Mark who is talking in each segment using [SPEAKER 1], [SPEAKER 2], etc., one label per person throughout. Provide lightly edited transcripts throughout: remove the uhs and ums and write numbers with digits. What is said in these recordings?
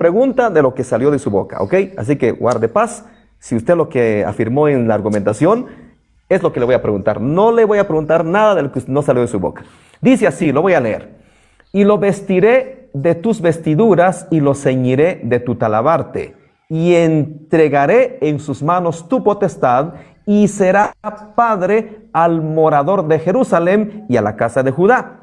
[SPEAKER 1] pregunta de lo que salió de su boca, ¿ok? Así que guarde paz. Si usted lo que afirmó en la argumentación es lo que le voy a preguntar. No le voy a preguntar nada de lo que no salió de su boca. Dice así, lo voy a leer. Y lo vestiré de tus vestiduras y lo ceñiré de tu talabarte. Y entregaré en sus manos tu potestad y será padre al morador de Jerusalén y a la casa de Judá.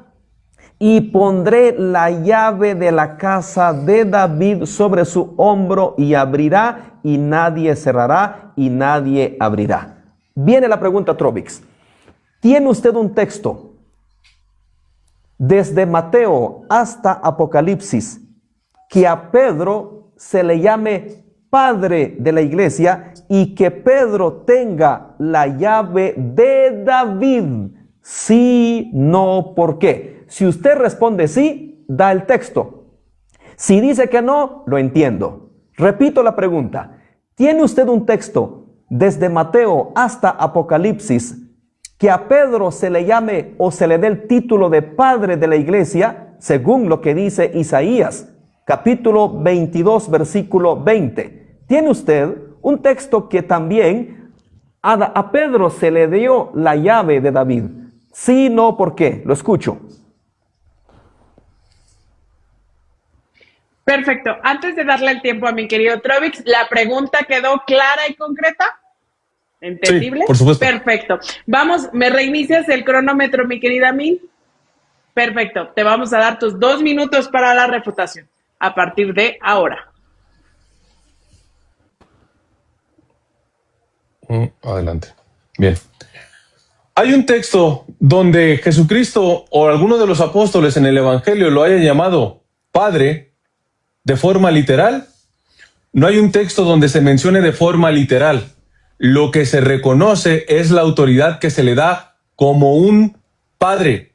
[SPEAKER 1] Y pondré la llave de la casa de David sobre su hombro y abrirá y nadie cerrará y nadie abrirá. Viene la pregunta, Trovix. ¿Tiene usted un texto desde Mateo hasta Apocalipsis que a Pedro se le llame padre de la iglesia y que Pedro tenga la llave de David? Sí, no, ¿por qué? Si usted responde sí, da el texto. Si dice que no, lo entiendo. Repito la pregunta. ¿Tiene usted un texto desde Mateo hasta Apocalipsis que a Pedro se le llame o se le dé el título de padre de la iglesia, según lo que dice Isaías, capítulo 22, versículo 20? ¿Tiene usted un texto que también a Pedro se le dio la llave de David? Sí, no, ¿por qué? Lo escucho.
[SPEAKER 2] Perfecto. Antes de darle el tiempo a mi querido Trovix, ¿la pregunta quedó clara y concreta? ¿Entendible?
[SPEAKER 3] Sí, por supuesto.
[SPEAKER 2] Perfecto. Vamos, ¿me reinicias el cronómetro, mi querida Min? Perfecto. Te vamos a dar tus 2 minutos para la refutación a partir de ahora.
[SPEAKER 3] Adelante. Bien. Hay un texto donde Jesucristo o alguno de los apóstoles en el Evangelio lo haya llamado Padre de forma literal. No hay un texto donde se mencione de forma literal. Lo que se reconoce es la autoridad que se le da como un padre,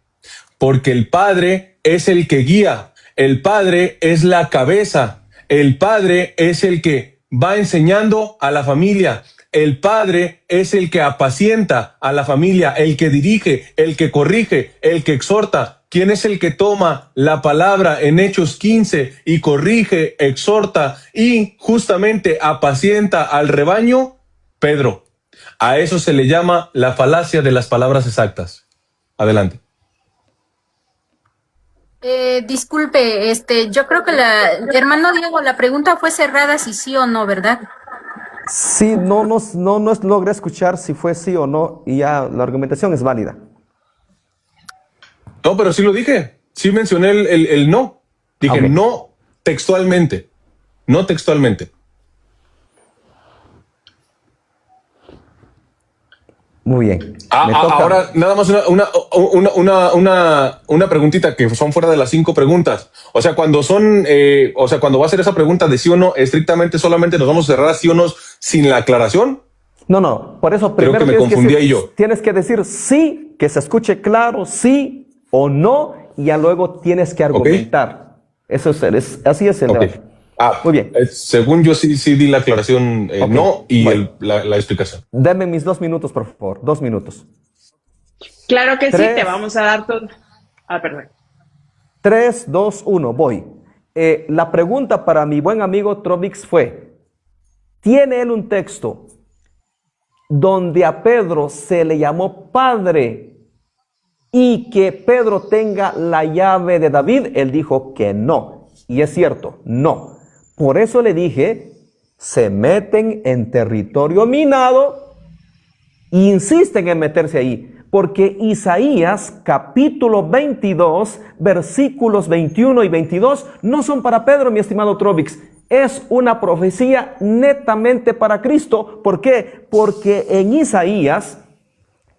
[SPEAKER 3] porque el padre es el que guía, el padre es la cabeza, el padre es el que va enseñando a la familia, el padre es el que apacienta a la familia, el que dirige, el que corrige, el que exhorta. ¿Quién es el que toma la palabra en Hechos 15 y corrige, exhorta y justamente apacienta al rebaño? Pedro. A eso se le llama la falacia de las palabras exactas. Adelante.
[SPEAKER 4] Disculpe, yo creo que hermano Diego, la pregunta fue cerrada si sí o no, ¿verdad?
[SPEAKER 1] Sí, no logré escuchar si fue sí o no y ya la argumentación es válida.
[SPEAKER 3] No, pero sí lo dije. Sí mencioné el no. Dije okay. No textualmente. No textualmente.
[SPEAKER 1] Muy bien.
[SPEAKER 3] Ahora, nada más una preguntita que son fuera de las 5 preguntas. O sea, cuando cuando va a ser esa pregunta de sí o no, estrictamente solamente nos vamos a cerrar a sí o no sin la aclaración.
[SPEAKER 1] No. Por eso primero
[SPEAKER 3] creo que me confundí ahí yo.
[SPEAKER 1] Tienes que decir sí, que se escuche claro, sí o no, y ya luego tienes que argumentar. Okay. Eso así es el debate. Muy bien.
[SPEAKER 3] Según yo sí di la aclaración okay. No y bueno. la explicación.
[SPEAKER 1] Dame mis 2 minutos, por favor. 2 minutos.
[SPEAKER 2] Claro que 3, sí, te vamos a dar todo. Perdón.
[SPEAKER 1] 3, 2, 1, voy. La pregunta para mi buen amigo Trovix fue, ¿tiene él un texto donde a Pedro se le llamó padre y que Pedro tenga la llave de David? Él dijo que no. Y es cierto, no. Por eso le dije, se meten en territorio minado e insisten en meterse ahí. Porque Isaías capítulo 22, versículos 21 y 22 no son para Pedro, mi estimado Trovix. Es una profecía netamente para Cristo. ¿Por qué? Porque en Isaías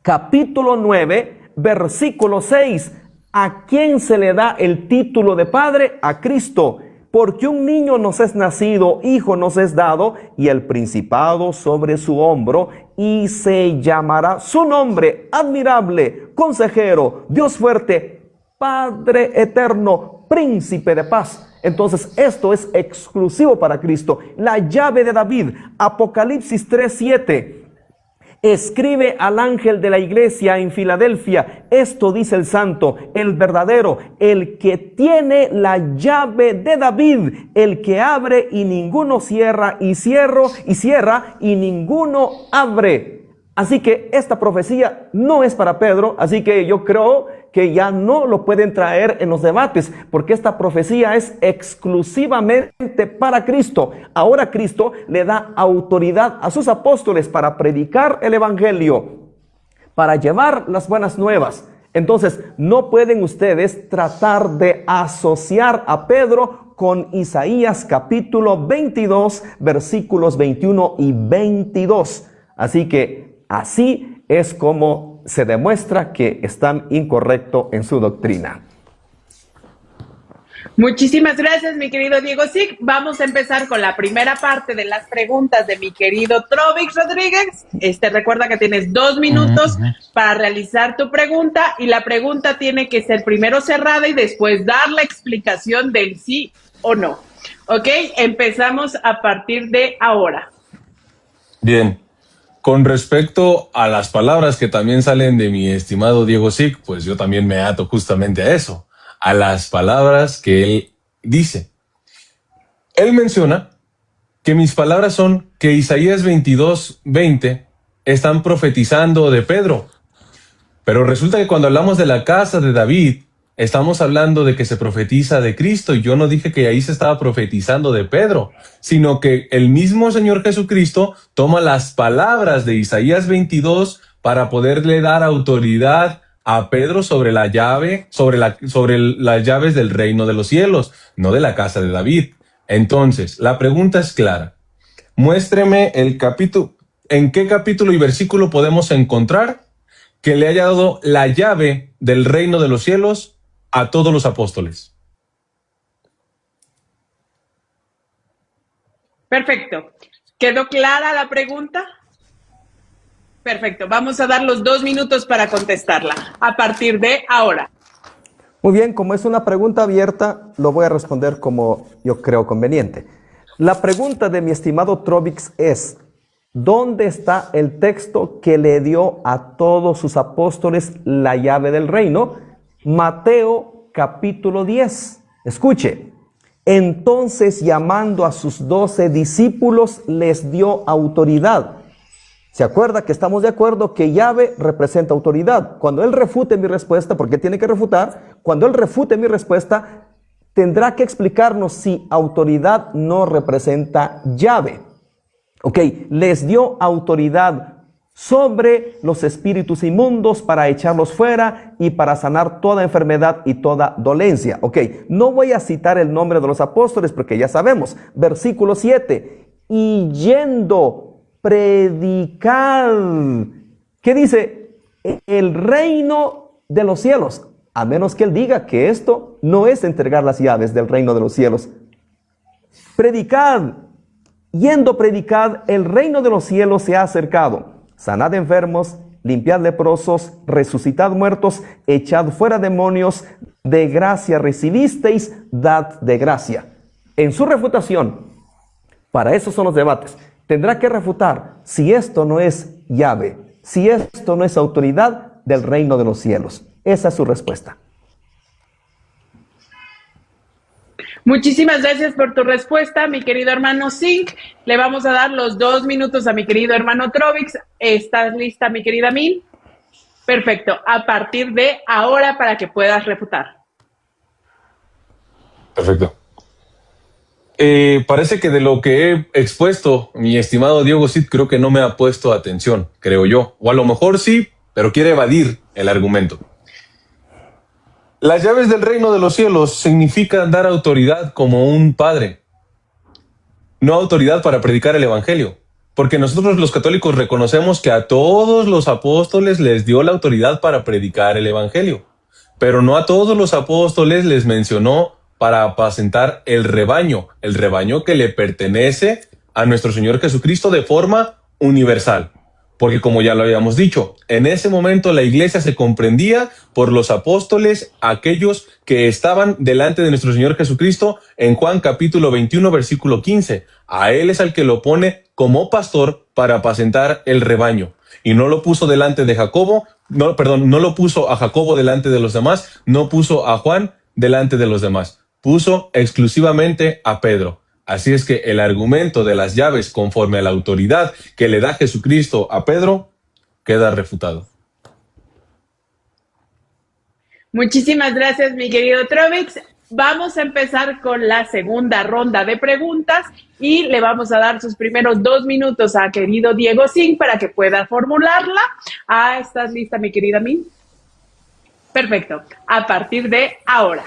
[SPEAKER 1] capítulo 9, versículo 6, ¿a quién se le da el título de padre? A Cristo. Porque un niño nos es nacido, hijo nos es dado, y el principado sobre su hombro, y se llamará su nombre admirable, consejero, Dios fuerte, Padre eterno, príncipe de paz. Entonces esto es exclusivo para Cristo. La llave de David, Apocalipsis 3:7. Escribe al ángel de la iglesia en Filadelfia, esto dice el santo, el verdadero, el que tiene la llave de David, el que abre y ninguno cierra, y cierra y ninguno abre. Así que esta profecía no es para Pedro, así que yo creo que ya no lo pueden traer en los debates, porque esta profecía es exclusivamente para Cristo. Ahora Cristo le da autoridad a sus apóstoles para predicar el evangelio, para llevar las buenas nuevas. Entonces, no pueden ustedes tratar de asociar a Pedro con Isaías capítulo 22, versículos 21 y 22. Así que así es como se demuestra que están incorrectos en su doctrina.
[SPEAKER 2] Muchísimas gracias, mi querido Diego Sig. Vamos a empezar con la primera parte de las preguntas de mi querido Trovix Rodríguez. Recuerda que tienes 2 minutos para realizar tu pregunta, y la pregunta tiene que ser primero cerrada y después dar la explicación del sí o no. ¿Ok? Empezamos a partir de ahora.
[SPEAKER 3] Bien. Con respecto a las palabras que también salen de mi estimado Diego Sig, pues yo también me ato justamente a eso, a las palabras que él dice. Él menciona que mis palabras son que Isaías 22:20 están profetizando de Pedro. Pero resulta que cuando hablamos de la casa de David, estamos hablando de que se profetiza de Cristo, y yo no dije que ahí se estaba profetizando de Pedro, sino que el mismo Señor Jesucristo toma las palabras de Isaías 22 para poderle dar autoridad a Pedro sobre la llave, sobre las llaves del reino de los cielos, no de la casa de David. Entonces, la pregunta es clara. Muéstreme el capítulo, ¿en qué capítulo y versículo podemos encontrar que le haya dado la llave del reino de los cielos a todos los apóstoles?
[SPEAKER 2] Perfecto. ¿Quedó clara la pregunta? Perfecto. Vamos a dar los 2 minutos para contestarla a partir de ahora.
[SPEAKER 1] Muy bien, como es una pregunta abierta, lo voy a responder como yo creo conveniente. La pregunta de mi estimado Trovix es: ¿dónde está el texto que le dio a todos sus apóstoles la llave del reino? Mateo capítulo 10. Escuche. Entonces, llamando a sus 12 discípulos, les dio autoridad. ¿Se acuerda que estamos de acuerdo que llave representa autoridad? Cuando él refute mi respuesta, porque tiene que refutar, cuando él refute mi respuesta, tendrá que explicarnos si autoridad no representa llave. Ok, les dio autoridad sobre los espíritus inmundos para echarlos fuera y para sanar toda enfermedad y toda dolencia. Ok, no voy a citar el nombre de los apóstoles porque ya sabemos. Versículo 7. Y yendo, predicar. ¿Qué dice? El reino de los cielos. A menos que él diga que esto no es entregar las llaves del reino de los cielos. Predicad. Yendo, predicad, el reino de los cielos se ha acercado. Sanad enfermos, limpiad leprosos, resucitad muertos, echad fuera demonios, de gracia recibisteis, dad de gracia. En su refutación, para eso son los debates, tendrá que refutar si esto no es llave, si esto no es autoridad del reino de los cielos. Esa es su respuesta.
[SPEAKER 2] Muchísimas gracias por tu respuesta, mi querido hermano Zink. Le vamos a dar los 2 minutos a mi querido hermano Trovix. ¿Estás lista, mi querida Min? Perfecto. A partir de ahora para que puedas refutar.
[SPEAKER 3] Perfecto. Parece que de lo que he expuesto, mi estimado Diego Cid, creo que no me ha puesto atención, creo yo. O a lo mejor sí, pero quiere evadir el argumento. Las llaves del reino de los cielos significan dar autoridad como un padre, no autoridad para predicar el evangelio, porque nosotros los católicos reconocemos que a todos los apóstoles les dio la autoridad para predicar el evangelio, pero no a todos los apóstoles les mencionó para apacentar el rebaño que le pertenece a nuestro Señor Jesucristo de forma universal. Porque como ya lo habíamos dicho, en ese momento la iglesia se comprendía por los apóstoles, aquellos que estaban delante de nuestro Señor Jesucristo en Juan capítulo 21, versículo 15. A él es al que lo pone como pastor para apacentar el rebaño. y no lo puso delante de Jacobo, no lo puso a Jacobo delante de los demás, no puso a Juan delante de los demás, puso exclusivamente a Pedro. Así es que el argumento de las llaves conforme a la autoridad que le da Jesucristo a Pedro queda refutado.
[SPEAKER 2] Muchísimas gracias, mi querido Trovix. Vamos a empezar con la segunda ronda de preguntas y le vamos a dar sus primeros 2 minutos a querido Diego Singh para que pueda formularla. ¿Estás lista, mi querida Min? Perfecto. A partir de ahora.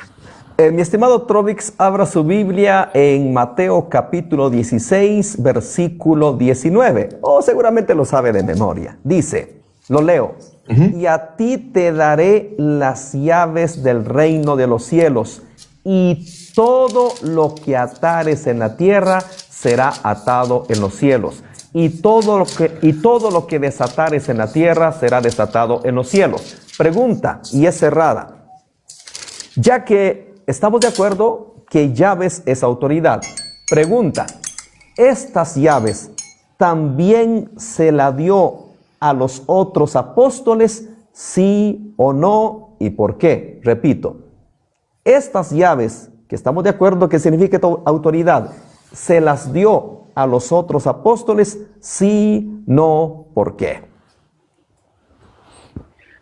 [SPEAKER 1] Mi estimado Trovix, abra su Biblia en Mateo capítulo 16, versículo 19. Seguramente lo sabe de memoria. Dice, lo leo. Y a ti te daré las llaves del reino de los cielos, y todo lo que atares en la tierra será atado en los cielos, y todo lo que desatares en la tierra será desatado en los cielos. Pregunta, y es cerrada. Ya que estamos de acuerdo que llaves es autoridad. Pregunta, ¿estas llaves también se la dio a los otros apóstoles, sí o no, y por qué? Repito, estas llaves, que estamos de acuerdo que significa autoridad, ¿se las dio a los otros apóstoles, sí, no, por qué?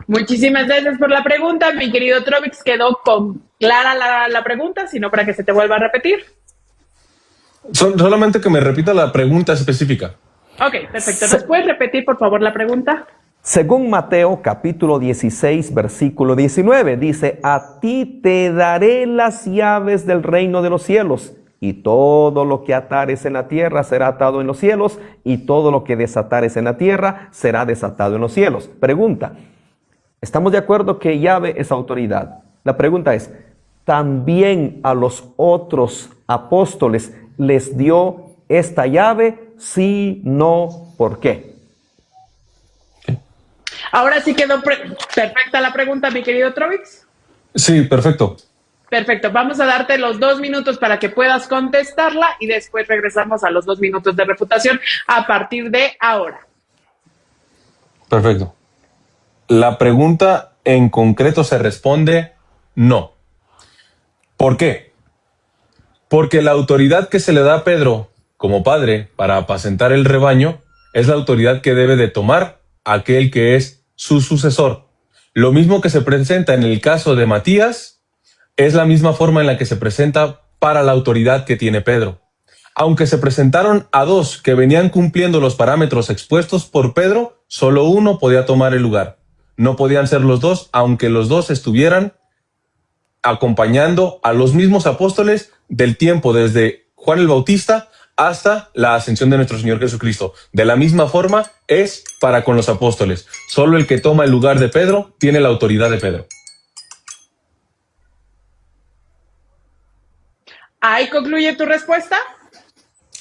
[SPEAKER 2] Muchísimas gracias por la pregunta, mi querido Trovix. ¿Quedó clara la pregunta? Si no, para que se te vuelva a repetir.
[SPEAKER 3] Solamente que me repita la pregunta específica.
[SPEAKER 2] Ok, perfecto. ¿Nos puedes repetir, por favor, la pregunta?
[SPEAKER 1] Según Mateo capítulo 16, versículo 19, dice, a ti te daré las llaves del reino de los cielos, y todo lo que atares en la tierra será atado en los cielos, y todo lo que desatares en la tierra será desatado en los cielos. Pregunta, ¿estamos de acuerdo que llave es autoridad? La pregunta es, ¿también a los otros apóstoles les dio esta llave? Sí, no, ¿por qué?
[SPEAKER 2] Ahora sí quedó perfecta la pregunta, mi querido Trovix.
[SPEAKER 3] Sí, perfecto.
[SPEAKER 2] Perfecto, vamos a darte los 2 minutos para que puedas contestarla y después regresamos a los 2 minutos de refutación a partir de ahora.
[SPEAKER 3] Perfecto. La pregunta en concreto se responde no. ¿Por qué? Porque la autoridad que se le da a Pedro como padre para apacentar el rebaño es la autoridad que debe de tomar aquel que es su sucesor. Lo mismo que se presenta en el caso de Matías es la misma forma en la que se presenta para la autoridad que tiene Pedro. Aunque se presentaron a 2 que venían cumpliendo los parámetros expuestos por Pedro, solo uno podía tomar el lugar. No podían ser los 2, aunque los 2 estuvieran acompañando a los mismos apóstoles del tiempo desde Juan el Bautista hasta la ascensión de nuestro Señor Jesucristo. De la misma forma es para con los apóstoles. Solo el que toma el lugar de Pedro tiene la autoridad de Pedro.
[SPEAKER 2] ¿Ahí concluye tu respuesta?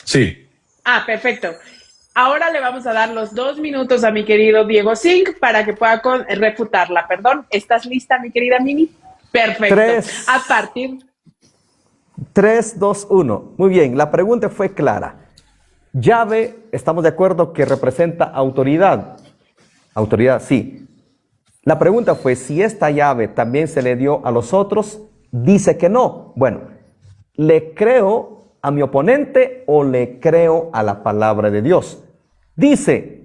[SPEAKER 3] Sí.
[SPEAKER 2] Perfecto. Ahora le vamos a dar los 2 minutos a mi querido Diego Singh para que pueda refutarla. Perdón, ¿estás lista, mi querida Mini? Perfecto. A partir...
[SPEAKER 1] 3, 2, 1. Muy bien, la pregunta fue clara. Llave, estamos de acuerdo que representa autoridad. Autoridad, sí. La pregunta fue si esta llave también se le dio a los otros. Dice que no. Bueno, ¿le creo a mi oponente o le creo a la palabra de Dios? Dice,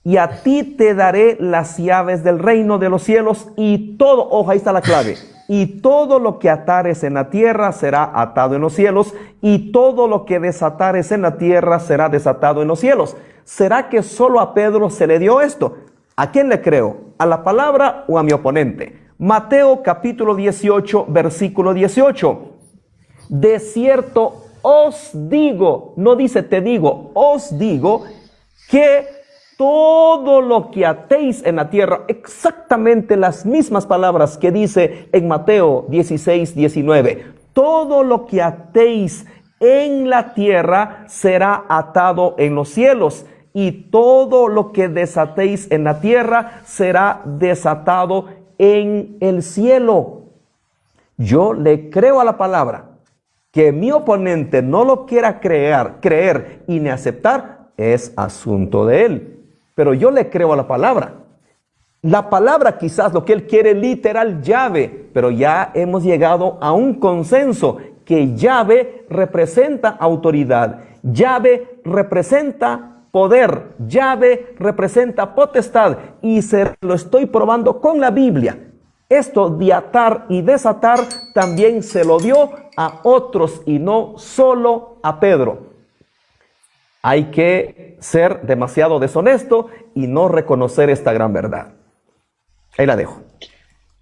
[SPEAKER 1] y a ti te daré las llaves del reino de los cielos y todo, ojo, ahí está la clave. Y todo lo que atares en la tierra será atado en los cielos, y todo lo que desatares en la tierra será desatado en los cielos. ¿Será que solo a Pedro se le dio esto? ¿A quién le creo? ¿A la palabra o a mi oponente? Mateo capítulo 18, versículo 18. De cierto os digo, no dice te digo, os digo que todo lo que atéis en la tierra, exactamente las mismas palabras que dice en Mateo 16, 19. Todo lo que atéis en la tierra será atado en los cielos, y todo lo que desatéis en la tierra será desatado en el cielo. Yo le creo a la palabra. Que mi oponente no lo quiera creer y ni aceptar es asunto de él. pero yo le creo a la palabra. La palabra quizás lo que él quiere literal llave, pero ya hemos llegado a un consenso que llave representa autoridad, llave representa poder, llave representa potestad, y se lo estoy probando con la Biblia. Esto de atar y desatar también se lo dio a otros y no solo a Pedro. Hay que ser demasiado deshonesto y no reconocer esta gran verdad. Ahí la dejo.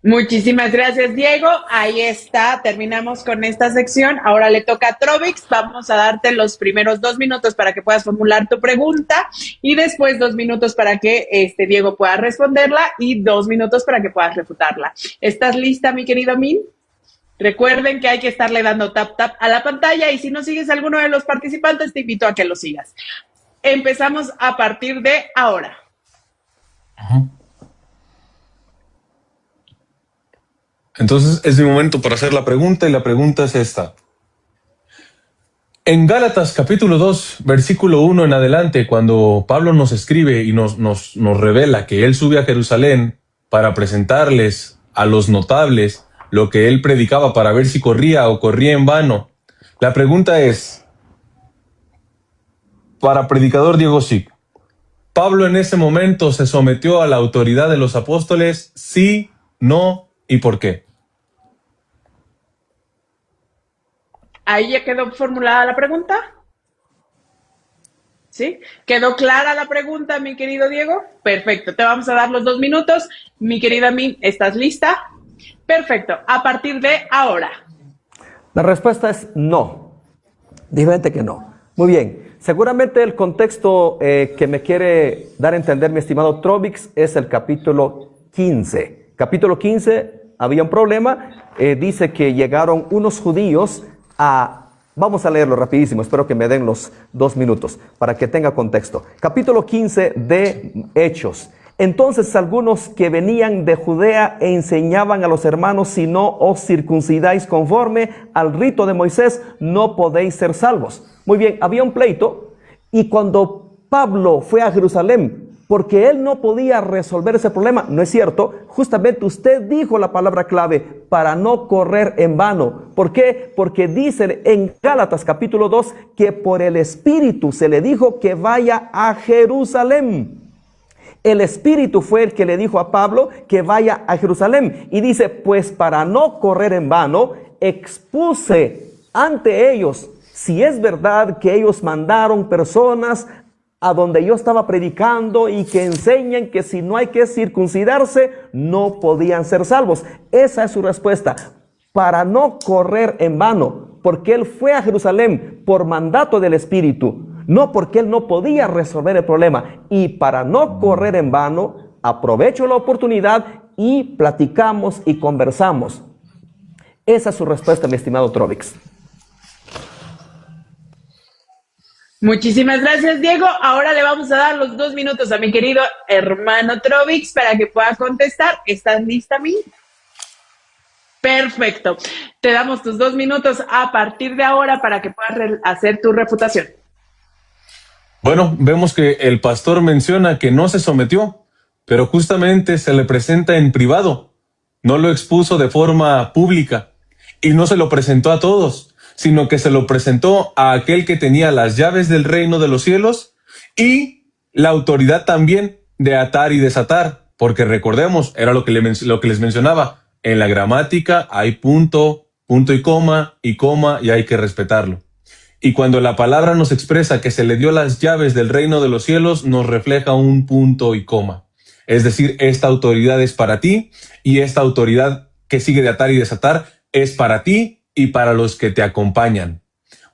[SPEAKER 2] Muchísimas gracias, Diego. Ahí está, terminamos con esta sección. Ahora le toca a Trovix. Vamos a darte los primeros 2 minutos para que puedas formular tu pregunta y después 2 minutos para que Diego pueda responderla y 2 minutos para que puedas refutarla. ¿Estás lista, mi querido Min? Recuerden que hay que estarle dando tap a la pantalla y si no sigues a alguno de los participantes, te invito a que lo sigas. Empezamos a partir de ahora.
[SPEAKER 3] Ajá. Entonces es mi momento para hacer la pregunta y la pregunta es esta. En Gálatas capítulo 2, versículo 1 en adelante, cuando Pablo nos escribe y nos revela que él sube a Jerusalén para presentarles a los notables lo que él predicaba para ver si corría o corría en vano, la pregunta es, para predicador Diego Sig, ¿Pablo en ese momento se sometió a la autoridad de los apóstoles? Sí, no y por qué.
[SPEAKER 2] ¿Ahí ya quedó formulada la pregunta? ¿Sí? ¿Quedó clara la pregunta, mi querido Diego? Perfecto, te vamos a dar los 2 minutos. Mi querida Min, ¿estás lista? Perfecto, a partir de ahora.
[SPEAKER 1] La respuesta es no. Diferente que no. Muy bien. Seguramente el contexto que me quiere dar a entender mi estimado Trovix es el capítulo 15. Capítulo 15, había un problema. Dice que llegaron unos judíos a... Vamos a leerlo rapidísimo, espero que me den los 2 minutos para que tenga contexto. Capítulo 15 de Hechos. Entonces algunos que venían de Judea e enseñaban a los hermanos, si no os circuncidáis conforme al rito de Moisés, no podéis ser salvos. Muy bien, había un pleito y cuando Pablo fue a Jerusalén, porque él no podía resolver ese problema, ¿no es cierto? Justamente usted dijo la palabra clave, para no correr en vano. ¿Por qué? Porque dice en Gálatas capítulo 2 que por el Espíritu se le dijo que vaya a Jerusalén. El Espíritu fue el que le dijo a Pablo que vaya a Jerusalén. Y dice, pues para no correr en vano, expuse ante ellos, si es verdad que ellos mandaron personas a donde yo estaba predicando y que enseñan que si no hay que circuncidarse, no podían ser salvos. Esa es su respuesta, para no correr en vano, porque él fue a Jerusalén por mandato del Espíritu, no porque él no podía resolver el problema. Y para no correr en vano, aprovecho la oportunidad y platicamos y conversamos. Esa es su respuesta, mi estimado Trovix.
[SPEAKER 2] Muchísimas gracias, Diego. Ahora le vamos a dar los 2 minutos a mi querido hermano Trovix para que pueda contestar. ¿Estás lista, Mi? Perfecto. Te damos tus 2 minutos a partir de ahora para que puedas hacer tu refutación.
[SPEAKER 3] Bueno, vemos que el pastor menciona que no se sometió, pero justamente se le presenta en privado. No lo expuso de forma pública y no se lo presentó a todos, sino que se lo presentó a aquel que tenía las llaves del reino de los cielos y la autoridad también de atar y desatar, porque recordemos, era lo que les mencionaba, en la gramática hay punto y coma, y hay que respetarlo. Y cuando la palabra nos expresa que se le dio las llaves del reino de los cielos, nos refleja un punto y coma. Es decir, esta autoridad es para ti y esta autoridad que sigue de atar y desatar es para ti y para los que te acompañan.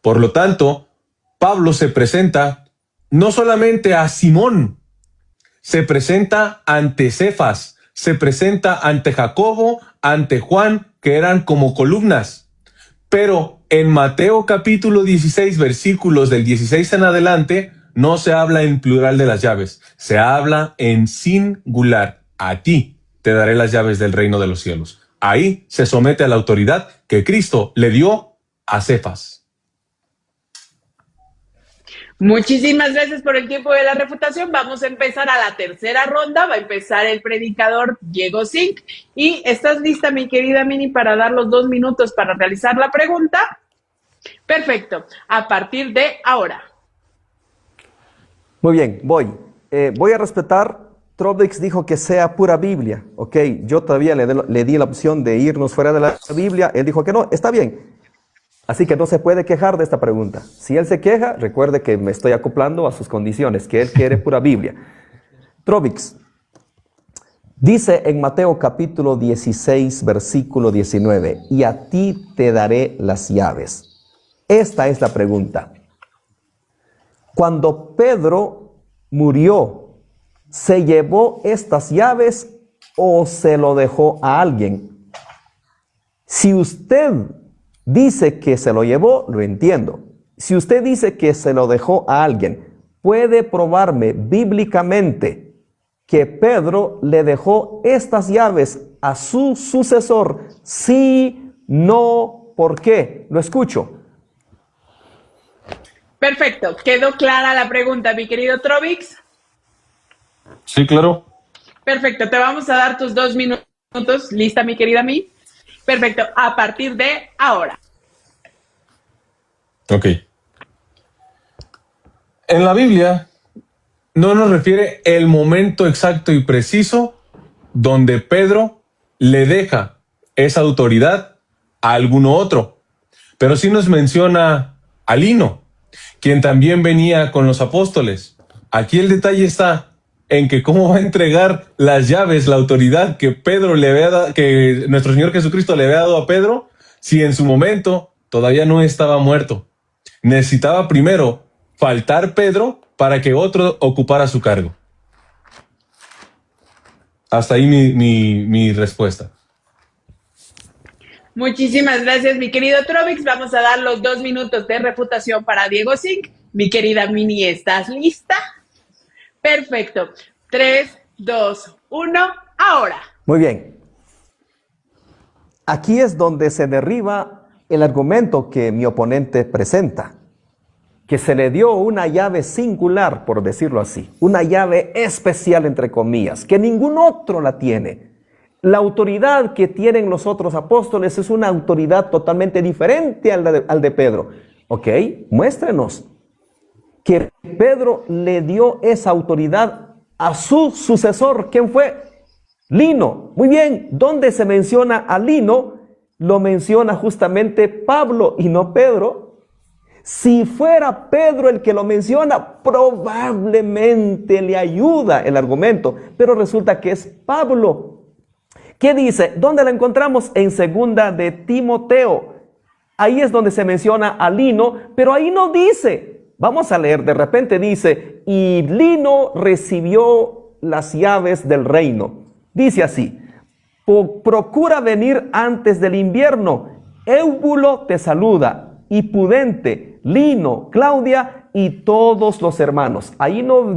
[SPEAKER 3] Por lo tanto, Pablo se presenta no solamente a Simón, se presenta ante Cefas, se presenta ante Jacobo, ante Juan, que eran como columnas. Pero en Mateo capítulo 16, versículos del 16 en adelante, no se habla en plural de las llaves, se habla en singular. A ti te daré las llaves del reino de los cielos. Ahí se somete a la autoridad que Cristo le dio a Cefas.
[SPEAKER 2] Muchísimas gracias por el tiempo de la refutación. Vamos a empezar a la tercera ronda. Va a empezar el predicador Diego Zinc. ¿Y estás lista, mi querida Mini, para dar los 2 minutos para realizar la pregunta? Perfecto. A partir de ahora.
[SPEAKER 1] Muy bien, voy a respetar. Trovix dijo que sea pura Biblia. Ok, yo todavía le di la opción de irnos fuera de la Biblia. Él dijo que no, está bien. Así que no se puede quejar de esta pregunta. Si él se queja, recuerde que me estoy acoplando a sus condiciones, que él quiere pura Biblia. Trovix dice en Mateo capítulo 16, versículo 19, y a ti te daré las llaves. Esta es la pregunta. Cuando Pedro murió, ¿se llevó estas llaves o se lo dejó a alguien? Si usted dice que se lo llevó, lo entiendo. Si usted dice que se lo dejó a alguien, ¿puede probarme bíblicamente que Pedro le dejó estas llaves a su sucesor? Sí, no, ¿por qué? Lo escucho.
[SPEAKER 2] Perfecto. ¿Quedó clara la pregunta, mi querido Trovix?
[SPEAKER 3] Sí, claro.
[SPEAKER 2] Perfecto. Te vamos a dar tus 2 minutos. ¿Lista, mi querida Mi? Perfecto. A partir de ahora.
[SPEAKER 3] Ok. En la Biblia no nos refiere el momento exacto y preciso donde Pedro le deja esa autoridad a alguno otro, pero sí nos menciona a Lino, quien también venía con los apóstoles. Aquí el detalle está en que cómo va a entregar las llaves, la autoridad que Pedro le había dado, que nuestro Señor Jesucristo le había dado a Pedro, si en su momento todavía no estaba muerto. Necesitaba primero faltar Pedro para que otro ocupara su cargo. Hasta ahí mi respuesta.
[SPEAKER 2] Muchísimas gracias, mi querido Trovix. Vamos a dar los 2 minutos de refutación para Diego Zinc. Mi querida Mini, ¿estás lista? Perfecto. 3, 2, 1, ahora.
[SPEAKER 1] Muy bien. Aquí es donde se derriba el argumento que mi oponente presenta, que se le dio una llave singular, por decirlo así, una llave especial, entre comillas, que ningún otro la tiene. La autoridad que tienen los otros apóstoles es una autoridad totalmente diferente al de Pedro. Ok, muéstrenos que Pedro le dio esa autoridad a su sucesor. ¿Quién fue? Lino. Muy bien, ¿dónde se menciona a Lino? Lo menciona justamente Pablo y no Pedro. Si fuera Pedro el que lo menciona, probablemente le ayuda el argumento, pero resulta que es Pablo. ¿Qué dice? ¿Dónde la encontramos? En 2 de Timoteo. Ahí es donde se menciona a Lino, pero ahí no dice. Vamos a leer, de repente dice, y Lino recibió las llaves del reino. Dice así, procura venir antes del invierno. Éubulo te saluda, y Pudente, Lino, Claudia y todos los hermanos. Ahí no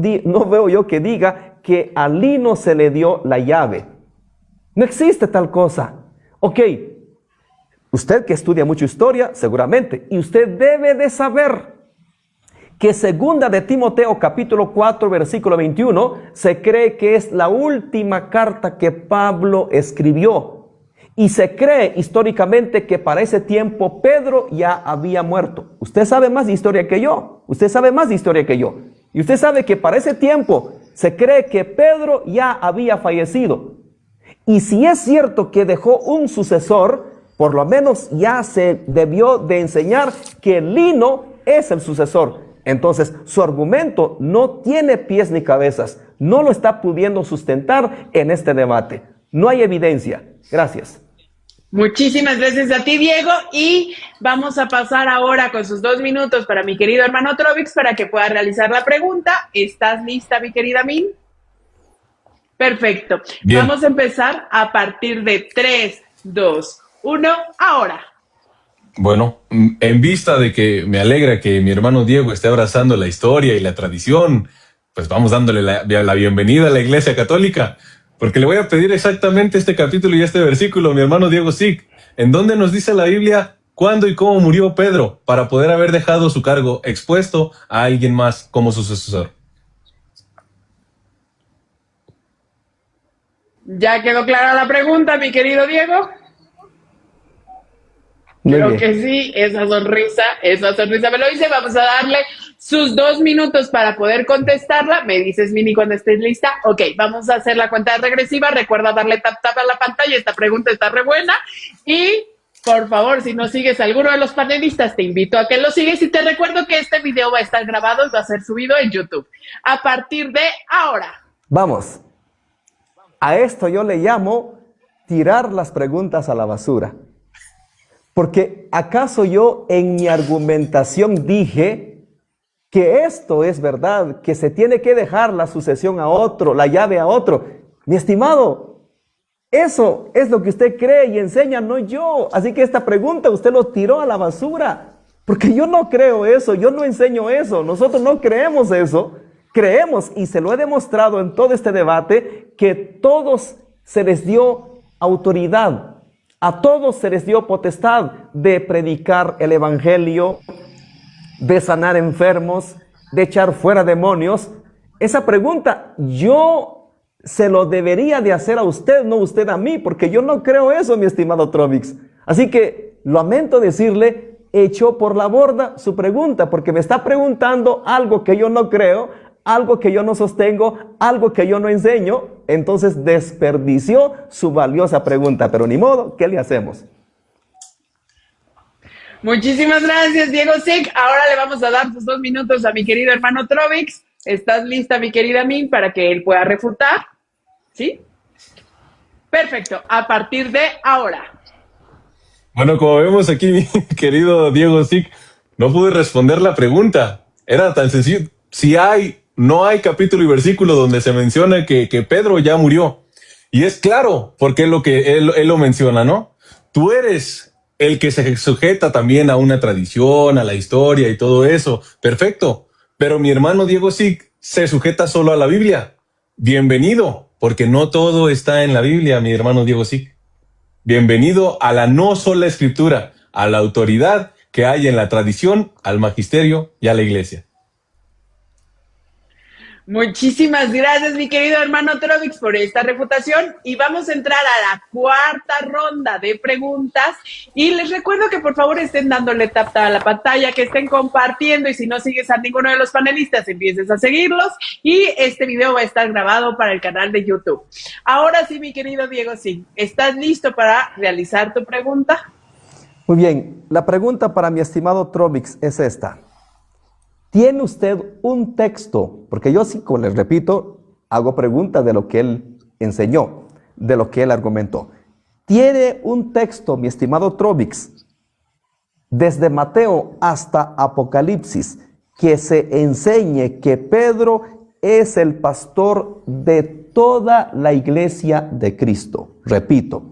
[SPEAKER 1] veo yo que diga que a Lino se le dio la llave. No existe tal cosa. Ok, usted que estudia mucho historia, seguramente, y usted debe de saber que 2 de Timoteo capítulo 4 versículo 21 se cree que es la última carta que Pablo escribió, y se cree históricamente que para ese tiempo Pedro ya había muerto. Usted sabe más de historia que yo, y usted sabe que para ese tiempo se cree que Pedro ya había fallecido. Y si es cierto que dejó un sucesor, por lo menos ya se debió de enseñar que Lino es el sucesor. Entonces, su argumento no tiene pies ni cabezas. No lo está pudiendo sustentar en este debate. No hay evidencia. Gracias.
[SPEAKER 2] Muchísimas gracias a ti, Diego. Y vamos a pasar ahora con sus 2 minutos para mi querido hermano Trovix para que pueda realizar la pregunta. ¿Estás lista, mi querida Min? Perfecto. Bien. Vamos a empezar a partir de 3, 2, 1, ahora.
[SPEAKER 3] Bueno, en vista de que me alegra que mi hermano Diego esté abrazando la historia y la tradición, pues vamos dándole la bienvenida a la Iglesia Católica, porque le voy a pedir exactamente este capítulo y este versículo, mi hermano Diego Sig, en donde nos dice la Biblia cuándo y cómo murió Pedro para poder haber dejado su cargo expuesto a alguien más como su sucesor.
[SPEAKER 2] ¿Ya quedó clara la pregunta, mi querido Diego?
[SPEAKER 1] Muy
[SPEAKER 2] Creo
[SPEAKER 1] bien.
[SPEAKER 2] que sí, esa sonrisa me lo dice. Vamos a darle sus 2 minutos para poder contestarla. Me dices, Mini, cuando estés lista. Ok, vamos a hacer la cuenta regresiva. Recuerda darle tap tap a la pantalla. Esta pregunta está re buena. Y, por favor, si no sigues a alguno de los panelistas, te invito a que lo sigues. Y te recuerdo que este video va a estar grabado y va a ser subido en YouTube. A partir de ahora.
[SPEAKER 1] Vamos. A esto yo le llamo tirar las preguntas a la basura. Porque ¿acaso yo en mi argumentación dije que esto es verdad, que se tiene que dejar la sucesión a otro, la llave a otro? Mi estimado, eso es lo que usted cree y enseña, no yo. Así que esta pregunta usted lo tiró a la basura. Porque yo no creo eso, yo no enseño eso, nosotros no creemos eso. Creemos, y se lo he demostrado en todo este debate, que todos se les dio autoridad. A todos se les dio potestad de predicar el evangelio, de sanar enfermos, de echar fuera demonios. Esa pregunta yo se lo debería de hacer a usted, no usted a mí, porque yo no creo eso, mi estimado Trovix. Así que lamento decirle, echó por la borda su pregunta, porque me está preguntando algo que yo no creo, algo que yo no sostengo, algo que yo no enseño. Entonces desperdició su valiosa pregunta, pero ni modo, ¿qué le hacemos?
[SPEAKER 2] Muchísimas gracias, Diego Sic. Ahora le vamos a dar sus 2 minutos a mi querido hermano Trovix. ¿Estás lista, mi querida Min, para que él pueda refutar? ¿Sí? Perfecto. A partir de ahora.
[SPEAKER 3] Bueno, como vemos aquí, mi querido Diego Sic, no pude responder la pregunta. Era tan sencillo. No hay capítulo y versículo donde se menciona que Pedro ya murió. Y es claro, porque es lo que él lo menciona, ¿no? Tú eres el que se sujeta también a una tradición, a la historia y todo eso. Perfecto. Pero mi hermano Diego Sic se sujeta solo a la Biblia. Bienvenido, porque no todo está en la Biblia, mi hermano Diego Sic. Bienvenido a la no sola escritura, a la autoridad que hay en la tradición, al magisterio y a la iglesia.
[SPEAKER 2] Muchísimas gracias, mi querido hermano Trovix, por esta refutación. Y vamos a entrar a la cuarta ronda de preguntas. Y les recuerdo que por favor estén dándole tap a la pantalla, que estén compartiendo. Y si no sigues a ninguno de los panelistas, empieces a seguirlos. Y este video va a estar grabado para el canal de YouTube. Ahora sí, mi querido Diego, sí. ¿Estás listo para realizar tu pregunta?
[SPEAKER 1] Muy bien, la pregunta para mi estimado Trovix es esta. ¿Tiene usted un texto? Porque yo sí, como les repito, hago preguntas de lo que él enseñó, de lo que él argumentó. ¿Tiene un texto, mi estimado Trovix, desde Mateo hasta Apocalipsis, que se enseñe que Pedro es el pastor de toda la iglesia de Cristo? Repito,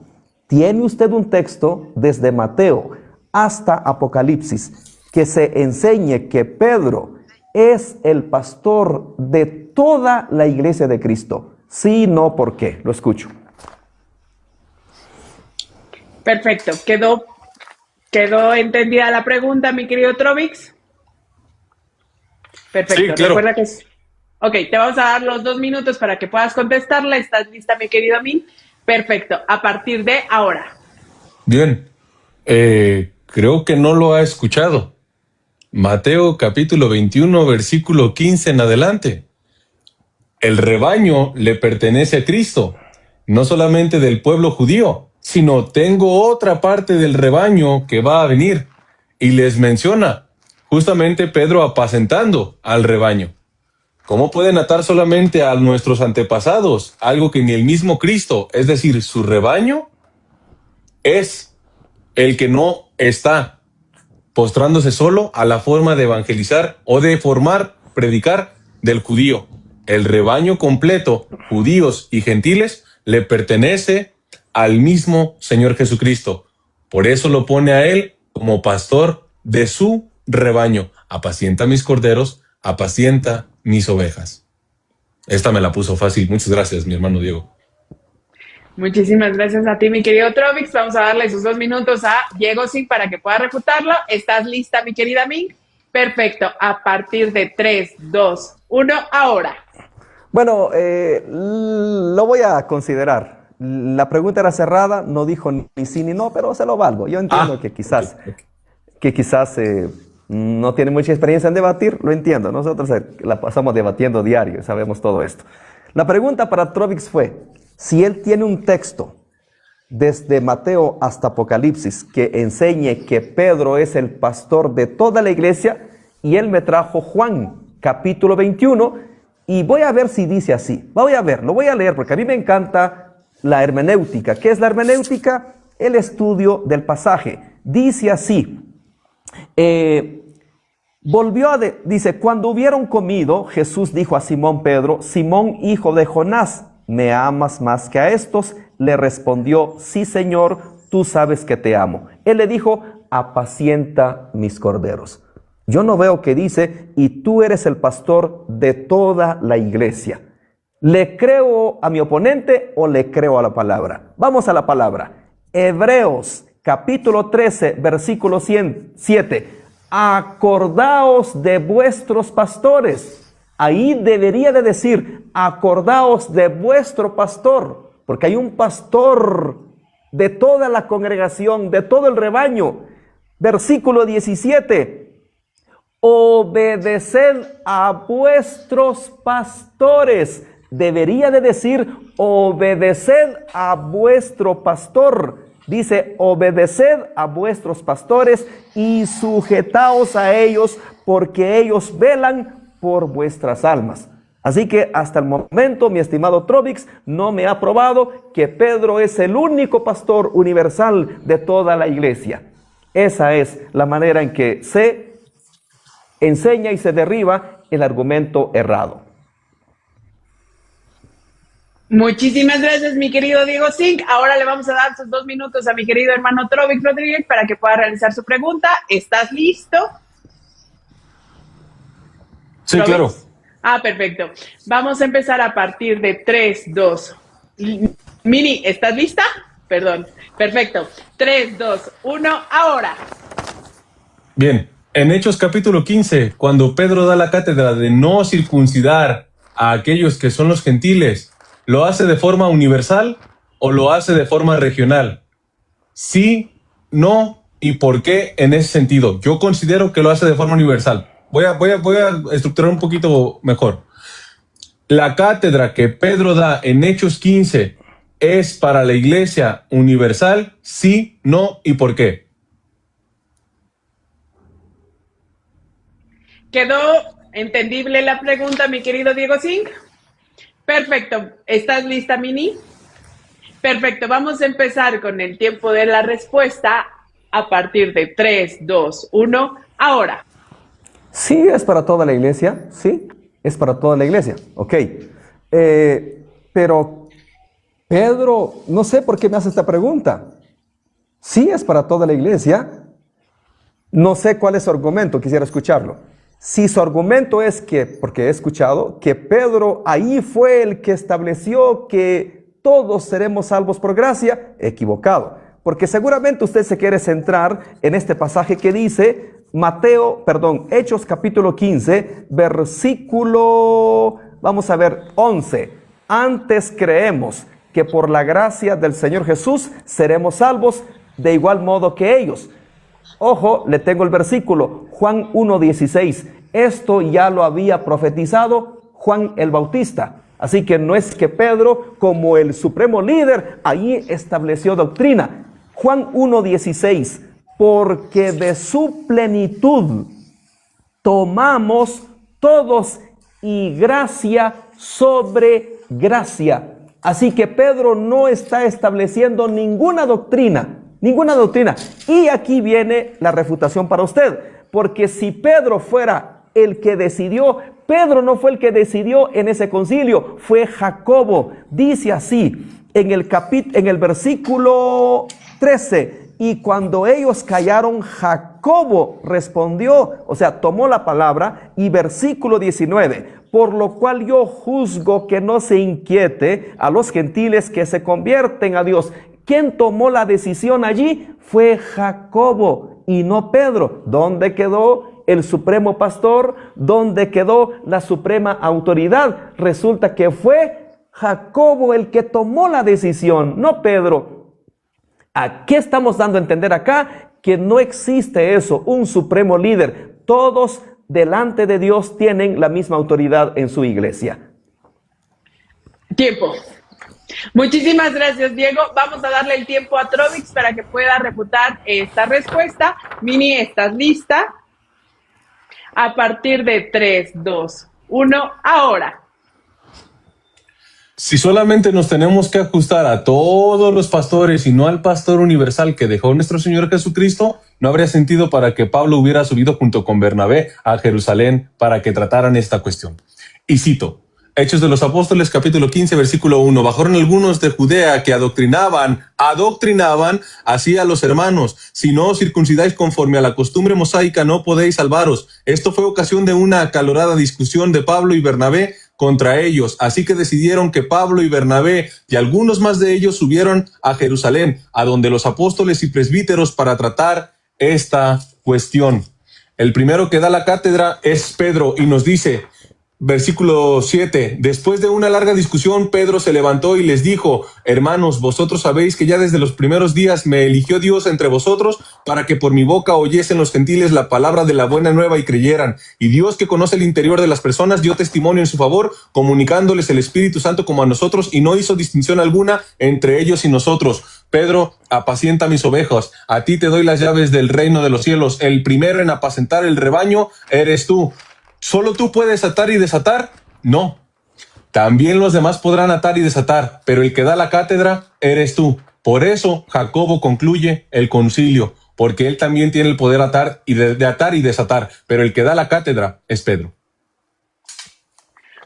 [SPEAKER 1] ¿tiene usted un texto desde Mateo hasta Apocalipsis que se enseñe que Pedro es el pastor de toda la iglesia de Cristo? Sí, no, ¿por qué? Lo escucho.
[SPEAKER 2] Perfecto. ¿Quedó entendida la pregunta, mi querido Trovix? Perfecto.
[SPEAKER 3] Sí, claro.
[SPEAKER 2] Recuerda que es... Ok, te vamos a dar los 2 minutos para que puedas contestarla. ¿Estás lista, mi querido Min? Perfecto. A partir de ahora.
[SPEAKER 3] Bien. Creo que no lo ha escuchado. Mateo capítulo 21, versículo 15 en adelante. El rebaño le pertenece a Cristo, no solamente del pueblo judío, sino tengo otra parte del rebaño que va a venir. Y les menciona justamente Pedro apacentando al rebaño. ¿Cómo pueden atar solamente a nuestros antepasados algo que ni el mismo Cristo, es decir, su rebaño, es el que no está postrándose solo a la forma de evangelizar o de predicar del judío? El rebaño completo, judíos y gentiles, le pertenece al mismo Señor Jesucristo. Por eso lo pone a él como pastor de su rebaño. Apacienta mis corderos, apacienta mis ovejas. Esta me la puso fácil. Muchas gracias, mi hermano Diego.
[SPEAKER 2] Muchísimas gracias a ti, mi querido Trovix. Vamos a darle sus 2 minutos a Diego Sig para que pueda refutarlo. ¿Estás lista, mi querida Ming? Perfecto. A partir de 3, 2, 1, ahora.
[SPEAKER 1] Bueno, lo voy a considerar. La pregunta era cerrada, no dijo ni sí ni no, pero se lo valgo. Yo entiendo que quizás no tiene mucha experiencia en debatir, lo entiendo. Nosotros la pasamos debatiendo diario, sabemos todo esto. La pregunta para Trovix fue, si él tiene un texto desde Mateo hasta Apocalipsis que enseñe que Pedro es el pastor de toda la iglesia, y él me trajo Juan, capítulo 21, y voy a ver si dice así. Voy a ver, lo voy a leer porque a mí me encanta la hermenéutica. ¿Qué es la hermenéutica? El estudio del pasaje. Dice así, dice, cuando hubieron comido, Jesús dijo a Simón Pedro, Simón, hijo de Jonás, ¿me amas más que a estos? Le respondió, sí, Señor, tú sabes que te amo. Él le dijo, apacienta mis corderos. Yo no veo que dice, y tú eres el pastor de toda la iglesia. ¿Le creo a mi oponente o le creo a la palabra? Vamos a la palabra. Hebreos, capítulo 13, versículo 7. Acordaos de vuestros pastores. Ahí debería de decir, acordaos de vuestro pastor, porque hay un pastor de toda la congregación, de todo el rebaño. Versículo 17. Obedeced a vuestros pastores. Debería de decir, obedeced a vuestro pastor. Dice, obedeced a vuestros pastores y sujetaos a ellos, porque ellos velan por vuestras almas. Así que hasta el momento, mi estimado Trovix, no me ha probado que Pedro es el único pastor universal de toda la iglesia. Esa es la manera en que se enseña y se derriba el argumento errado.
[SPEAKER 2] Muchísimas gracias, mi querido Diego Sig. Ahora le vamos a dar sus 2 minutos a mi querido hermano Trovix Rodríguez para que pueda realizar su pregunta. ¿Estás listo?
[SPEAKER 3] Sí,
[SPEAKER 2] Trovix.
[SPEAKER 3] claro.
[SPEAKER 2] Perfecto. Vamos a empezar a partir de 3, 2. Mini, ¿estás lista? Perdón. Perfecto. 3, 2, 1, ahora.
[SPEAKER 3] Bien, en Hechos capítulo 15, cuando Pedro da la cátedra de no circuncidar a aquellos que son los gentiles, ¿lo hace de forma universal o lo hace de forma regional? Sí, no y por qué en ese sentido. Yo considero que lo hace de forma universal. Voy a estructurar un poquito mejor. La cátedra que Pedro da en Hechos 15 es para la iglesia universal, sí, no y por qué.
[SPEAKER 2] ¿Quedó entendible la pregunta, mi querido Diego Sig? Perfecto. ¿Estás lista, Mini? Perfecto. Vamos a empezar con el tiempo de la respuesta a partir de 3, 2, 1, ahora.
[SPEAKER 1] Sí, es para toda la iglesia, sí, es para toda la iglesia, ok. Pero, Pedro, no sé por qué me hace esta pregunta. Sí, es para toda la iglesia. No sé cuál es su argumento, quisiera escucharlo. Si su argumento es que, porque he escuchado, que Pedro ahí fue el que estableció que todos seremos salvos por gracia, equivocado. Porque seguramente usted se quiere centrar en este pasaje que dice Hechos capítulo 15, versículo, vamos a ver, 11. Antes creemos que por la gracia del Señor Jesús seremos salvos de igual modo que ellos. Ojo, le tengo el versículo, Juan 1:16. Esto ya lo había profetizado Juan el Bautista. Así que no es que Pedro, como el supremo líder, allí estableció doctrina. Juan 1:16. Porque de su plenitud tomamos todos y gracia sobre gracia. Así que Pedro no está estableciendo ninguna doctrina. Y aquí viene la refutación para usted. Porque si Pedro fuera el que decidió, Pedro no fue el que decidió en ese concilio, fue Jacobo. Dice así en el versículo 13, y cuando ellos callaron, Jacobo respondió, o sea, tomó la palabra, y versículo 19, por lo cual yo juzgo que no se inquiete a los gentiles que se convierten a Dios. ¿Quién tomó la decisión allí? Fue Jacobo y no Pedro. ¿Dónde quedó el supremo pastor? ¿Dónde quedó la suprema autoridad? Resulta que fue Jacobo el que tomó la decisión, no Pedro. ¿A qué estamos dando a entender acá? Que no existe eso, un supremo líder. Todos delante de Dios tienen la misma autoridad en su iglesia.
[SPEAKER 2] Tiempo. Muchísimas gracias, Diego. Vamos a darle el tiempo a Trovix para que pueda refutar esta respuesta. Mini, ¿estás lista? A partir de 3, 2, 1, ahora.
[SPEAKER 3] Si solamente nos tenemos que ajustar a todos los pastores y no al pastor universal que dejó nuestro Señor Jesucristo, no habría sentido para que Pablo hubiera subido junto con Bernabé a Jerusalén para que trataran esta cuestión. Y cito, Hechos de los Apóstoles, capítulo 15, versículo 1. Bajaron algunos de Judea que adoctrinaban así a los hermanos. Si no os circuncidáis conforme a la costumbre mosaica, no podéis salvaros. Esto fue ocasión de una acalorada discusión de Pablo y Bernabé contra ellos. Así que decidieron que Pablo y Bernabé y algunos más de ellos subieron a Jerusalén, a donde los apóstoles y presbíteros para tratar esta cuestión. El primero que da la cátedra es Pedro y nos dice, versículo 7, después de una larga discusión, Pedro se levantó y les dijo, hermanos, vosotros sabéis que ya desde los primeros días me eligió Dios entre vosotros para que por mi boca oyesen los gentiles la palabra de la buena nueva y creyeran. Y Dios, que conoce el interior de las personas, dio testimonio en su favor, comunicándoles el Espíritu Santo como a nosotros, y no hizo distinción alguna entre ellos y nosotros. Pedro, apacienta mis ovejas, a ti te doy las llaves del reino de los cielos. El primero en apacentar el rebaño eres tú. ¿Solo tú puedes atar y desatar? No. También los demás podrán atar y desatar, pero el que da la cátedra eres tú. Por eso Jacobo concluye el concilio, porque él también tiene el poder atar y de atar y desatar, pero el que da la cátedra es Pedro.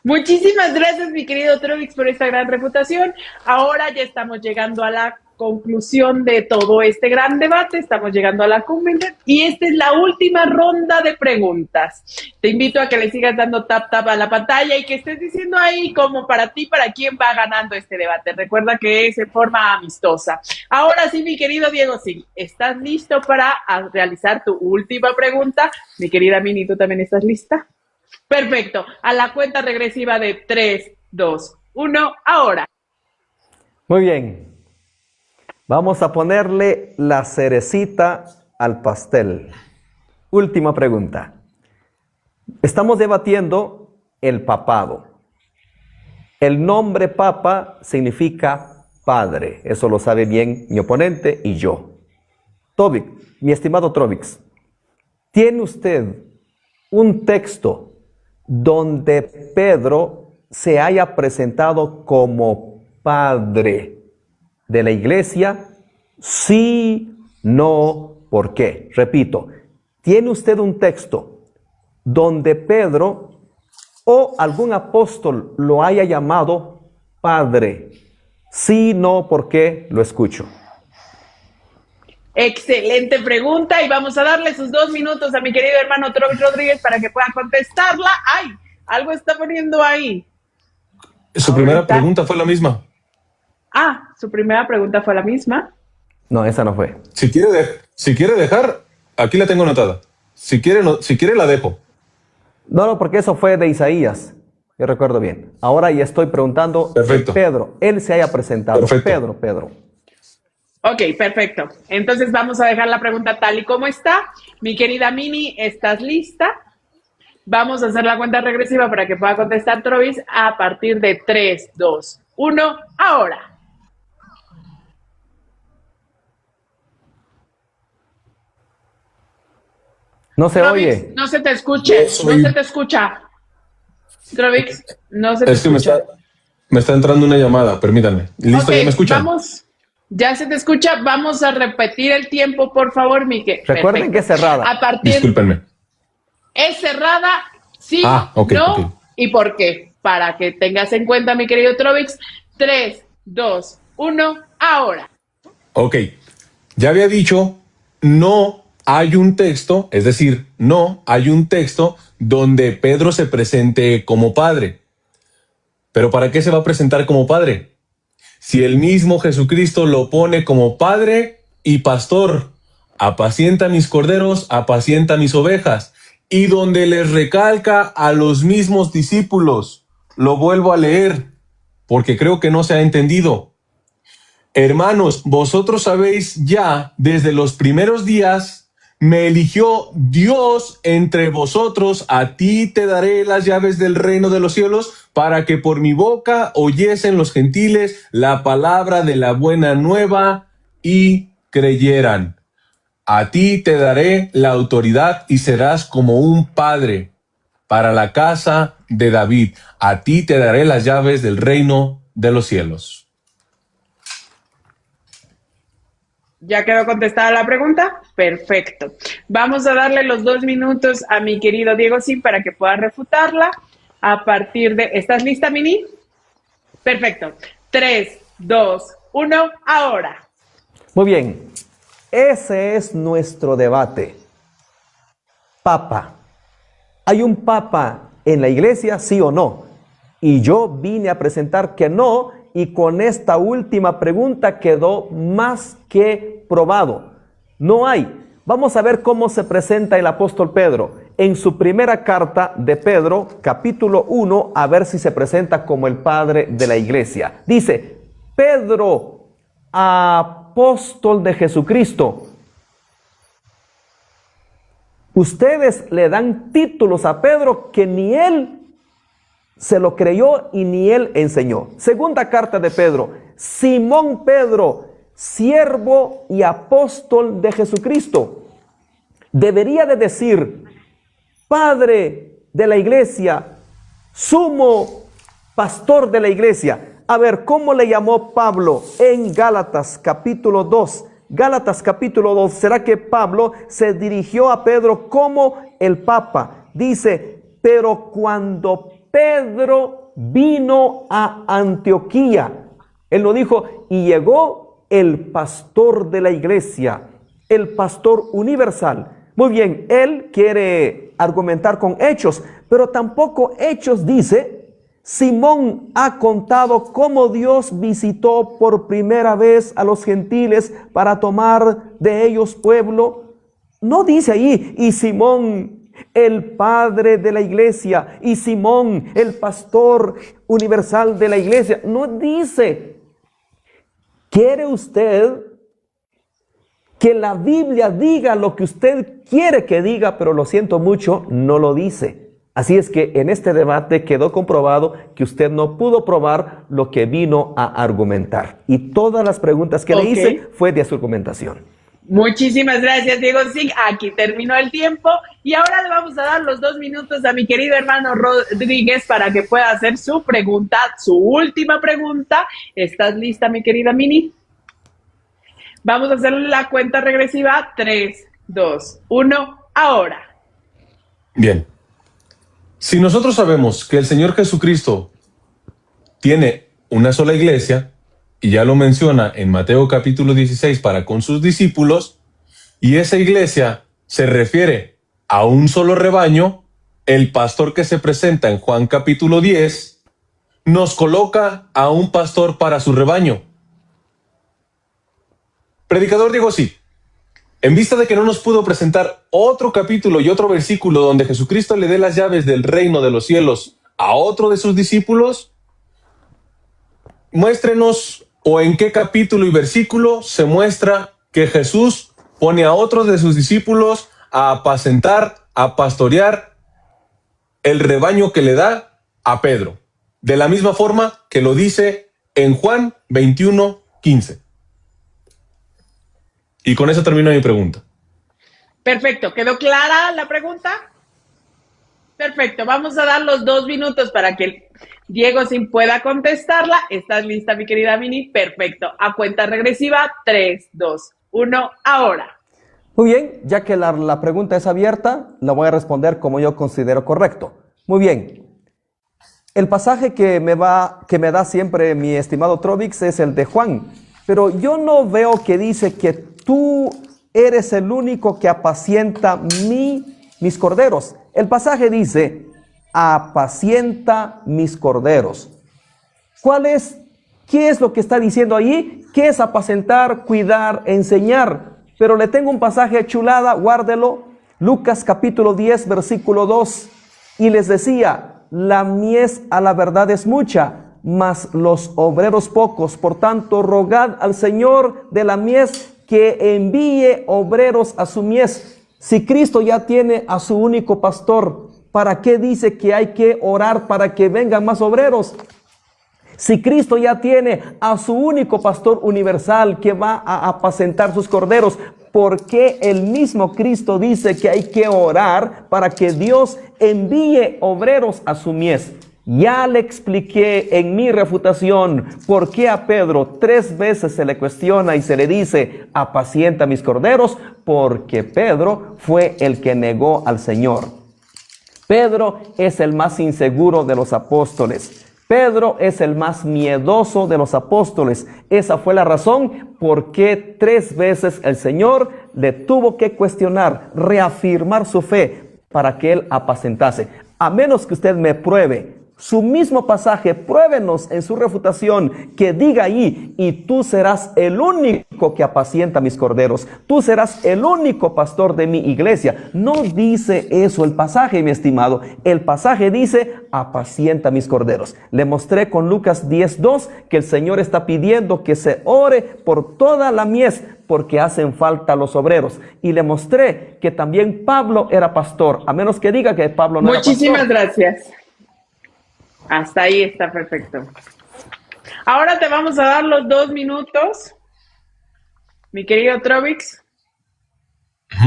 [SPEAKER 2] Muchísimas gracias, mi querido Trovix, por esta gran reputación. Ahora ya estamos llegando a la conclusión de todo este gran debate, estamos llegando a la cumbre y esta es la última ronda de preguntas. Te invito a que le sigas dando tap a la pantalla y que estés diciendo ahí como para ti, para quién va ganando este debate. Recuerda que es en forma amistosa. Ahora sí, mi querido Diego, sí, ¿estás listo para realizar tu última pregunta? Mi querida Mini, ¿tú también estás lista? Perfecto. A la cuenta regresiva de 3, 2, 1, ahora.
[SPEAKER 1] Muy bien. Vamos a ponerle la cerecita al pastel. Última pregunta. Estamos debatiendo el papado. El nombre papa significa padre. Eso lo sabe bien mi oponente y yo. Trovix, mi estimado Trovix, ¿tiene usted un texto donde Pedro se haya presentado como padre de la iglesia? Sí, no, ¿por qué? Repito, ¿tiene usted un texto donde Pedro o algún apóstol lo haya llamado padre? Sí, no, ¿por qué? Lo escucho.
[SPEAKER 2] Excelente pregunta y vamos a darle sus 2 minutos a mi querido hermano Trovix Rodríguez para que pueda contestarla. ¡Ay! Algo está poniendo ahí.
[SPEAKER 3] Su primera pregunta fue la misma.
[SPEAKER 2] Ah, su primera pregunta fue la misma.
[SPEAKER 1] No, esa no fue.
[SPEAKER 3] Si quiere dejar, aquí la tengo anotada. Si quiere la dejo.
[SPEAKER 1] No, porque eso fue de Isaías. Yo recuerdo bien. Ahora ya estoy preguntando.
[SPEAKER 3] Perfecto.
[SPEAKER 1] Pedro, él se haya presentado.
[SPEAKER 3] Perfecto.
[SPEAKER 1] Pedro.
[SPEAKER 2] Ok, perfecto. Entonces vamos a dejar la pregunta tal y como está. Mi querida Mini, ¿estás lista? Vamos a hacer la cuenta regresiva para que pueda contestar Trovix a partir de 3, 2, 1, ahora.
[SPEAKER 1] No se
[SPEAKER 2] Trovix,
[SPEAKER 1] oye.
[SPEAKER 2] no se te escucha. No se te escucha. Trovix, no se te escucha.
[SPEAKER 3] Es que me está entrando una llamada, permítanme. Listo,
[SPEAKER 2] okay,
[SPEAKER 3] ¿ya me escuchan?
[SPEAKER 2] Vamos. Ya se te escucha. Vamos a repetir el tiempo, por favor, Mike.
[SPEAKER 1] Recuerden
[SPEAKER 2] Perfecto.
[SPEAKER 1] que es cerrada.
[SPEAKER 2] A partir.
[SPEAKER 3] Discúlpenme.
[SPEAKER 2] Es cerrada, sí,
[SPEAKER 3] okay,
[SPEAKER 2] no,
[SPEAKER 3] okay.
[SPEAKER 2] ¿Y por qué? Para que tengas en cuenta, mi querido Trovix. 3, 2, 1, ahora.
[SPEAKER 3] Ok. Ya había dicho, no hay un texto, es decir, no hay un texto donde Pedro se presente como padre. ¿Pero para qué se va a presentar como padre? Si el mismo Jesucristo lo pone como padre y pastor, apacienta mis corderos, apacienta mis ovejas, y donde les recalca a los mismos discípulos, lo vuelvo a leer, porque creo que no se ha entendido. Hermanos, vosotros sabéis ya, desde los primeros días, me eligió Dios entre vosotros, a ti te daré las llaves del reino de los cielos, para que por mi boca oyesen los gentiles la palabra de la buena nueva y creyeran. A ti te daré la autoridad y serás como un padre para la casa de David. A ti te daré las llaves del reino de los cielos.
[SPEAKER 2] ¿Ya quedó contestada la pregunta? Perfecto. Vamos a darle los 2 minutos a mi querido Diego Sig para que pueda refutarla a partir de... ¿Estás lista, Mini? Perfecto. 3, 2, 1, ahora.
[SPEAKER 1] Muy bien, ese es nuestro debate. Papa. ¿Hay un papa en la iglesia, sí o no? Y yo vine a presentar que no, y con esta última pregunta quedó más que probado. No hay. Vamos a ver cómo se presenta el apóstol Pedro. En su primera carta de Pedro, capítulo 1, a ver si se presenta como el padre de la iglesia. Dice, Pedro, apóstol de Jesucristo. Ustedes le dan títulos a Pedro que ni él se lo creyó y ni él enseñó. Segunda carta de Pedro, Simón Pedro, siervo y apóstol de Jesucristo. Debería de decir, padre de la iglesia, sumo pastor de la iglesia. A ver, ¿cómo le llamó Pablo en Gálatas capítulo 2? Gálatas capítulo 2, ¿será que Pablo se dirigió a Pedro como el Papa? Dice, pero cuando Pedro vino a Antioquía, él lo dijo, y llegó el pastor de la iglesia, el pastor universal. Muy bien, él quiere argumentar con hechos, pero tampoco Hechos dice, Simón ha contado cómo Dios visitó por primera vez a los gentiles para tomar de ellos pueblo. No dice ahí, y Simón el padre de la iglesia, y Simón el pastor universal de la iglesia. No dice. ¿Quiere usted que la Biblia diga lo que usted quiere que diga, pero lo siento mucho, no lo dice? Así es que en este debate quedó comprobado que usted no pudo probar lo que vino a argumentar. Y todas las preguntas que le hice fue de su argumentación.
[SPEAKER 2] Muchísimas gracias, Diego Sig. Aquí terminó el tiempo y ahora le vamos a dar los 2 minutos a mi querido hermano Rodríguez para que pueda hacer su pregunta, su última pregunta. ¿Estás lista, mi querida Mini? Vamos a hacer la cuenta regresiva. 3, 2, 1, ahora.
[SPEAKER 3] Bien. Si nosotros sabemos que el Señor Jesucristo tiene una sola iglesia, y ya lo menciona en Mateo capítulo 16 para con sus discípulos, y esa iglesia se refiere a un solo rebaño, el pastor que se presenta en Juan capítulo 10 nos coloca a un pastor para su rebaño. Predicador Diego Sig, en vista de que no nos pudo presentar otro capítulo y otro versículo donde Jesucristo le dé las llaves del reino de los cielos a otro de sus discípulos, muéstrenos o en qué capítulo y versículo se muestra que Jesús pone a otros de sus discípulos a apacentar, a pastorear el rebaño que le da a Pedro, de la misma forma que lo dice en Juan 21:15. Y con eso termino mi pregunta.
[SPEAKER 2] Perfecto, ¿quedó clara la pregunta? Perfecto, vamos a dar los 2 minutos para que Diego Sig pueda contestarla. ¿Estás lista, mi querida Mini? Perfecto, a cuenta regresiva, 3, 2, 1, ahora.
[SPEAKER 1] Muy bien, ya que la pregunta es abierta, la voy a responder como yo considero correcto. Muy bien. El pasaje que me da siempre mi estimado Trovix es el de Juan, pero yo no veo que dice que tú eres el único que apacienta mis corderos. El pasaje dice, apacienta mis corderos. ¿Qué es lo que está diciendo allí? ¿Qué es apacentar, cuidar, enseñar? Pero le tengo un pasaje chulada, guárdelo. Lucas capítulo 10, versículo 2. Y les decía, la mies a la verdad es mucha, mas los obreros pocos. Por tanto, rogad al Señor de la mies que envíe obreros a su mies. Si Cristo ya tiene a su único pastor, ¿para qué dice que hay que orar para que vengan más obreros? Si Cristo ya tiene a su único pastor universal que va a apacentar sus corderos, ¿por qué el mismo Cristo dice que hay que orar para que Dios envíe obreros a su mies? Ya le expliqué en mi refutación por qué a Pedro 3 veces se le cuestiona y se le dice, apacienta mis corderos, porque Pedro fue el que negó al Señor. Pedro es el más inseguro de los apóstoles. Pedro es el más miedoso de los apóstoles. Esa fue la razón por qué 3 veces el Señor le tuvo que cuestionar, reafirmar su fe para que él apacentase. A menos que usted me pruebe su mismo pasaje, pruébenos en su refutación que diga ahí, y tú serás el único que apacienta mis corderos. Tú serás el único pastor de mi iglesia. No dice eso el pasaje, mi estimado. El pasaje dice, apacienta mis corderos. Le mostré con Lucas 10:2 que el Señor está pidiendo que se ore por toda la mies, porque hacen falta los obreros. Y le mostré que también Pablo era pastor, a menos que diga que Pablo no era pastor.
[SPEAKER 2] Muchísimas gracias. Hasta ahí está perfecto. Ahora te vamos a dar los 2 minutos, mi querido Trovix,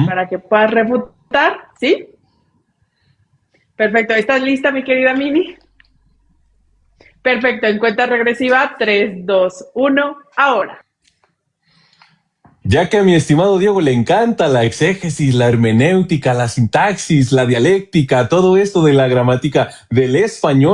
[SPEAKER 2] para que puedas refutar, ¿sí? Perfecto. ¿Estás lista, mi querida Mini? Perfecto. En cuenta regresiva, 3, 2, 1, ahora.
[SPEAKER 3] Ya que a mi estimado Diego le encanta la exégesis, la hermenéutica, la sintaxis, la dialéctica, todo esto de la gramática del español,